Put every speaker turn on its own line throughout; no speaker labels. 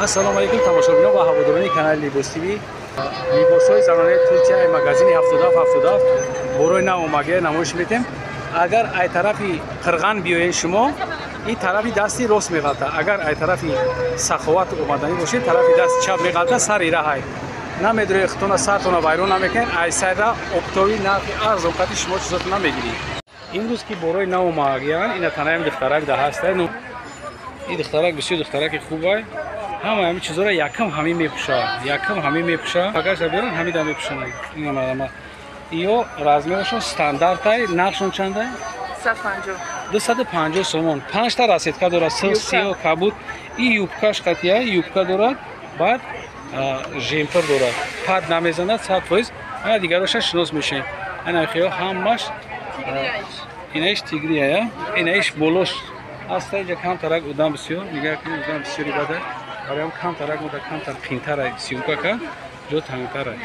Ассалому алайкум тамошобинон ва ҳаводорони канали Libos TV. Либосҳои занонаи Туркияи магазини 77 борои нав омадаги намоиш медиҳем. Агар ай тарафи қирған биёед шумо, ин тарафи дасти рост меғалта. Агар ай тарафи Саховат омаданӣ бошед, тарафи даст чап меғалта, сари раҳай. Намедрои хитона сартона вайрон намекунед, ай сайда оптови нархи арзон қати шумо чизотона мегиред. Имрӯз ки борои нав омадаги ина танаям духтарак да ҳаста. Ну ин духтарак бисёр духтараки хубай. Ҳама ҳамин чизора якам ҳамин мепӯшад. Якам ҳамин мепӯшад. Агар шабиран ҳамин да мепӯшанд. Ин ама иё размерашон стандартай, нархшон чандай? 250 сомон. 5 та расетка дорад. Сиё кабуд. И юбкаш қатия, юбка дорад. Баъд жемпер дорад. Пад намезанад 100%. Ана дигароша шинос мешавед. Ана хиё ҳамаш инаиш тигрия, инаиш болош. Аста инҷа камтарак удам бисёр. Нигоҳ кунед, удам бисёри бадай. Бароям камтарак муда камтар қинтарай сиюмкака ҷо тангтарай.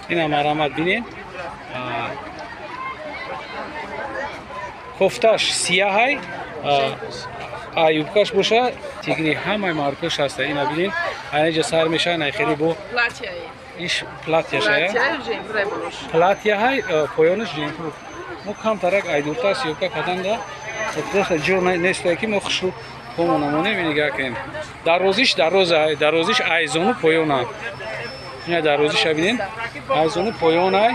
Ина марамат бинед. Кофташ сияҳай, юбкаш боша тигри ҳамаи маркаш ҳаста. Ина бинед. Айнаҷа сар мешавад найхели бо иш платьяшая. Платьяҳай поёнаш жемпур. Мо камтарак айдурта сиюка каданда просто ҷо нестае ки мо хушу помонамонем нигоҳ кунем. Дарозиш айзону поёна. Ина дарозиша бинед. Айзону поёнай.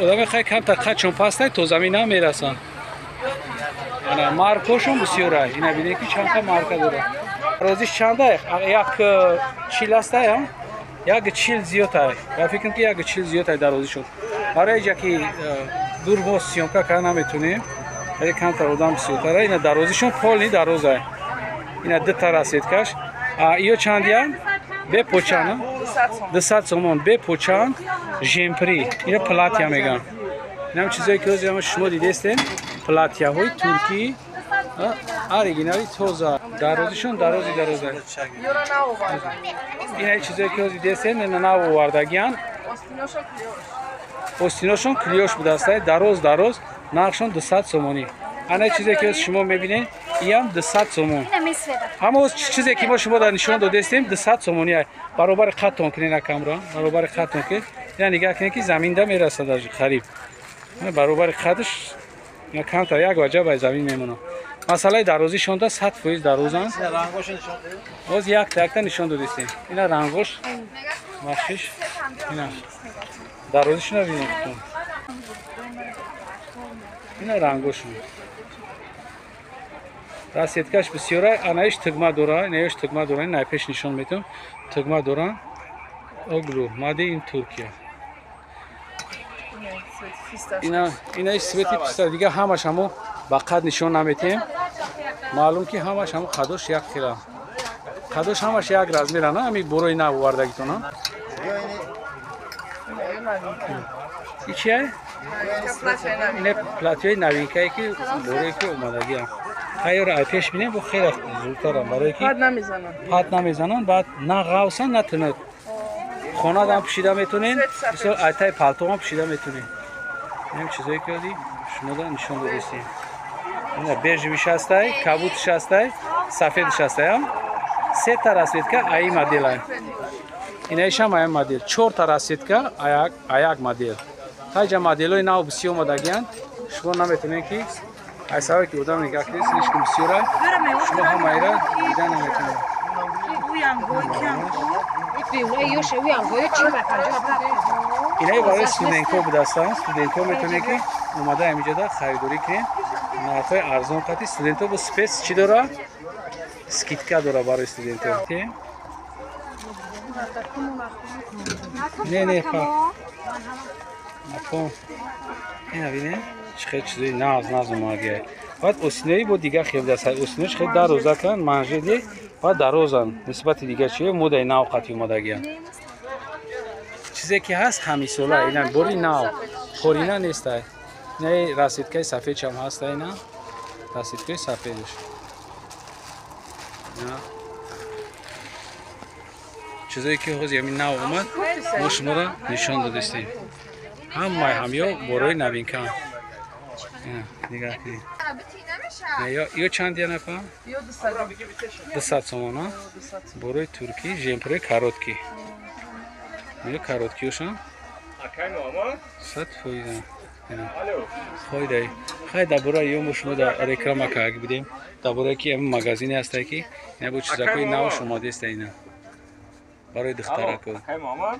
Одам мехоҳад камтар қадшон пастай то замина мерасанд. Ана маркашон бисёрай. Ина бинед ки чанда марка дорад. Дарозиш чанда? Як 40 астая? Як 40 зиётай. Я фикр ки як 40 зиётай дарозишон. Барои ҷа ки дур мо сиёмка карда наметунем. Хеле камтар одам бисёртара. Ина дарозишон полни дарозай. Ина дута расеткаш. Иё чандия? Бе почан. 200 сомон. Бе почан жемпри. Ина платья меган. Инам чизое ки ҳозир шумо дидестем. Платьяҳои туркӣ оригинали тоза. Дарозишон дарозай. Ина чизое ки ҳозир дидестем, ина нав овардагиян. Остиношон клиёш будааст. Дароз. Нархшон 200 сомонӣ. Ана чизе ки шумо мебинед, иам 200 сомон. Ҳама чизе ки мо шумо дар нишон додестем 200 сомони. Баробари қаттон кунед на камера. Баробари қаттон ки ина нигоҳ кунед ки заминда мерасад дар хариб. Баробари қатташ ина камтар як ваҷаб ай замин мемонад. Масъалаи дарозишон да 100% дарозанд. Оз якта нишон додестем. Ина рангош махшиш. Ина дарозишона бинед. Ина рангошон. Расеткаш бисёрай, анаиш тугма дора, инаиш тугма дора, найпеш нишон метавонам. Тугма дора. Оглу, Made in Turkiya. Инаиш свети писта, дига ҳамаш ҳамо ба қад нишон наметем. Маълум ки ҳамаш ҳамо қадош як хела. Қадош ҳамаш як размера, на ами борои нав овардагитона. И чия? Ина платьяи новинкае ки борои ки омадагиам. Хайёр айпеш бинем бо хеле зудтарам барои ки пад намезананд, баъд на ғавсан на тунук. Хонадам пӯшида метунем, мисол айтай палтоам пӯшида метунем. Ин чизое ки ҳозир шумо да нишон додестем. Ина бежевиш ҳастай, кабутиш ҳастай, сафедиш ҳастай. Се та расветка аи моделай. Инаишам ая модел. 4 та расетка аяк модел. Таҷа моделҳои нав бисёр омадагиянд. Шумо наметунед ки айсаве ки одам нигоҳ кунед, слишком бисёрай. Шумо ҳамаира дида наметунед. Инаи барои студентҳо будастанд. Студентҳо метавонед ки омада ҳаминҷода харидорӣ кунед. Нархҳои арзон қати студентҳо бо спец чӣ дора? Скидка дора барои студентҳо. Не Апон. Ина бинед? Чӣ хел чизои нағз омадагиай. Баъд осинои бо дига хел даст. Осинош хел дароза кан, манжели баъд дарозанд. Нисбати дига чиё модаи нав қати омадагиан. Чизе ки ҳаст ҳамисола, ина бори нав. Порина нестай. Ина расеткаи сафедшам ҳаста ина. Расеткаи сафедш. Чизое ки ҳозир ҳамин нав омад, мо шуморо нишон додестем. Ҳамаи ҳамё борои новинка. Нигоҳ кунед. نه یا چند دیانه پا؟
Yo 200.
200 سومون ها
200.
بروی ترکی جیمپره کارotki میگه کارotkiشون
Akay mama.
100 فایده
Alo.
خیلی خیلی درباره یوم شما در رکلام کاغ بدیم درباره کی ام مغازینی هسته کی اینا بود چیزا کوی ناو شما دیست اینا برای دخترا کو
Akay mama.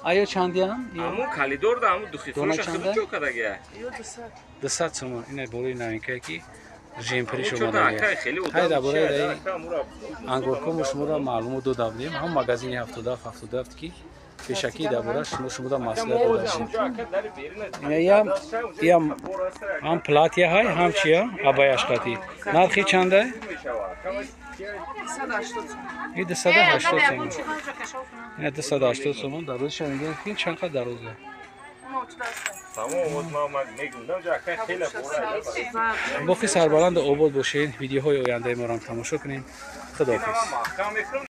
آیا چند دیان
Amu kalidor da amu duxi.
Dona
Froşa
çanda?
xıdı çok kadar
Yo 200.
200 سومون اینا بروی ناینکه کی جیمپری شما
Çok da
داری
akay xeli o
خیلی
da.
درباره دی انگورکو شما را معلومات دو دادیم هم مغازینی 77 کی پیشکی درباره شما دا مسئله داشتیم یا هم پلاتیا های هم چیا ابایش قاطی نرخی چنده
280.
این 280 سومون این 280 سومون در روزش میگه این چند قدر در روزه
Tamam o zaman میگم که akay xeli bora.
باقی سربلند آباد باشین ویدیوهای آینده ما را هم تماشا کنین خداحافظ